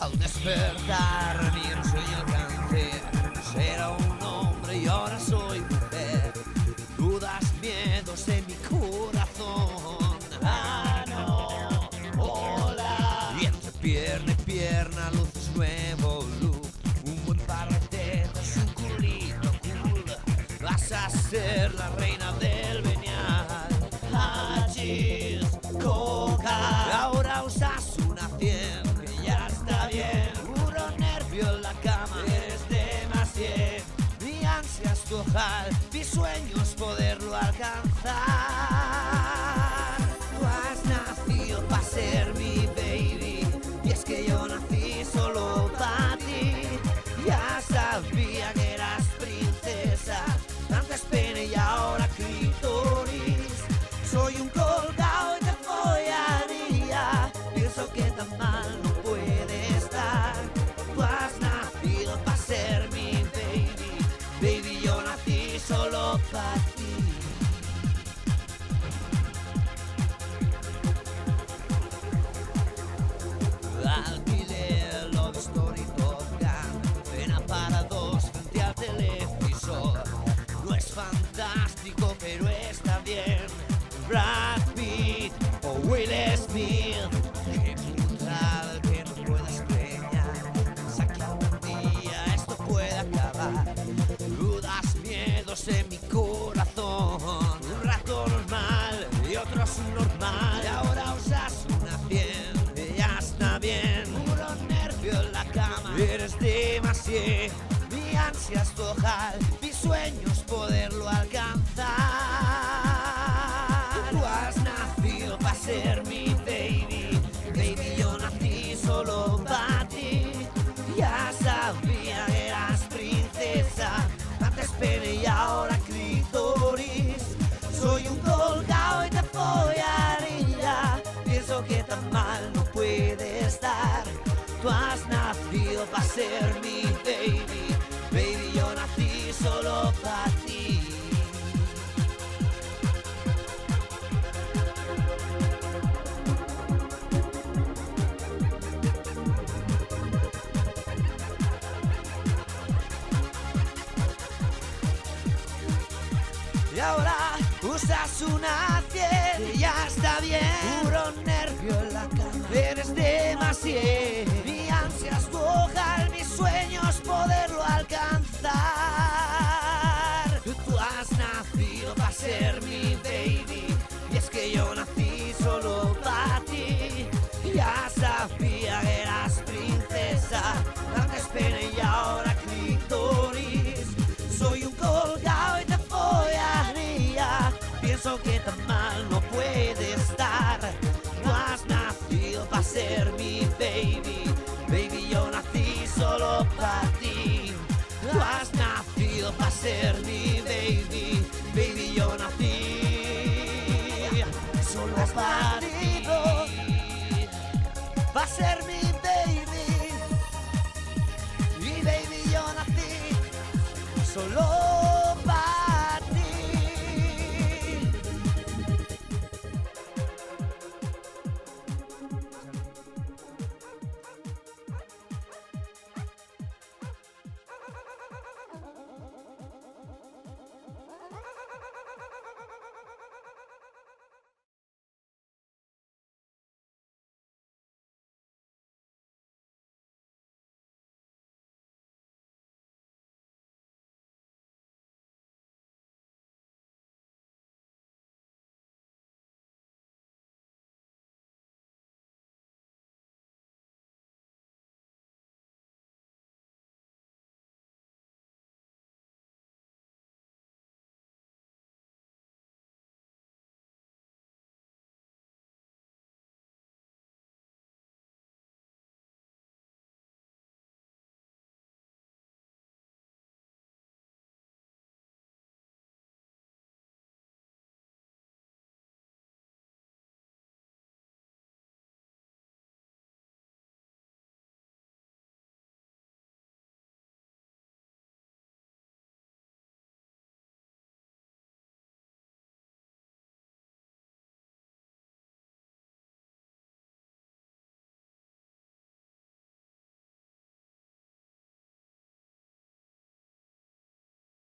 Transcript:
Al despertar mi sueño alcancé, era un hombre y ahora soy mujer. Dudas, miedos en mi corazón. Ah, no, hola. Y entre pierna y pierna, luces, nuevo look. Un buen parretejo es un culito cool. Vas a ser la reina del Benial. Hachís, coca. Ahora usas una 100, que ya está bien. Puro nervio en la cama, eres demasiado. Mi ansia es tu ojal, mi sueño es poderlo alcanzar. Tú has nacido para ser mi baby, y es que yo nací solo para ti. Ya sabía que eras princesa, antes pene y ahora clítoris. Soy un colgado y te follaría, pienso que tan mal no puede estar. Tú has nacido para ser mi baby, baby, yo nací solo para ti. Alquiler, Love Story, Top Gun, cena para dos frente al televisor. No es fantástico, pero está bien. Brad Pitt o Will Smith, ejemplo neutral que no puedes preñar. Piensa que algún día esto puede acabar. Dudas, miedos en mi corazón. Un rato normal y otro subnormal. Y ahora usas una 100, ya está bien. Puro nervio en la cama, eres demasiado. Mi ansia es tu ojal, mi sueño es poderlo alcanzar. Tú has nacido para ser mi baby, baby, yo nací solo para ti. Ya sabía que eras princesa, antes pene y ahora clítoris. Soy un colgado y te follaría, pienso que tan mal no puede estar. Tú has nacido para ser mi baby, baby, yo nací solo para ti. Y ahora usas una 100, y ya está bien. Puro nervio en la cama, eres demasiado. Mi ansia es tu ojal, mis sueños poderlo alcanzar. Tú has nacido para ser mi baby, y es que yo nací solo para ti. Ya sabía que eras princesa, antes pene y ahora clítoris. Soy un colgado y te follaría, pienso que tan mal no puede estar. Tú has nacido para ser mi baby, baby, yo nací solo para ti. Tú has nacido para ser mi baby, baby, yo nací solo para ti. Va a ser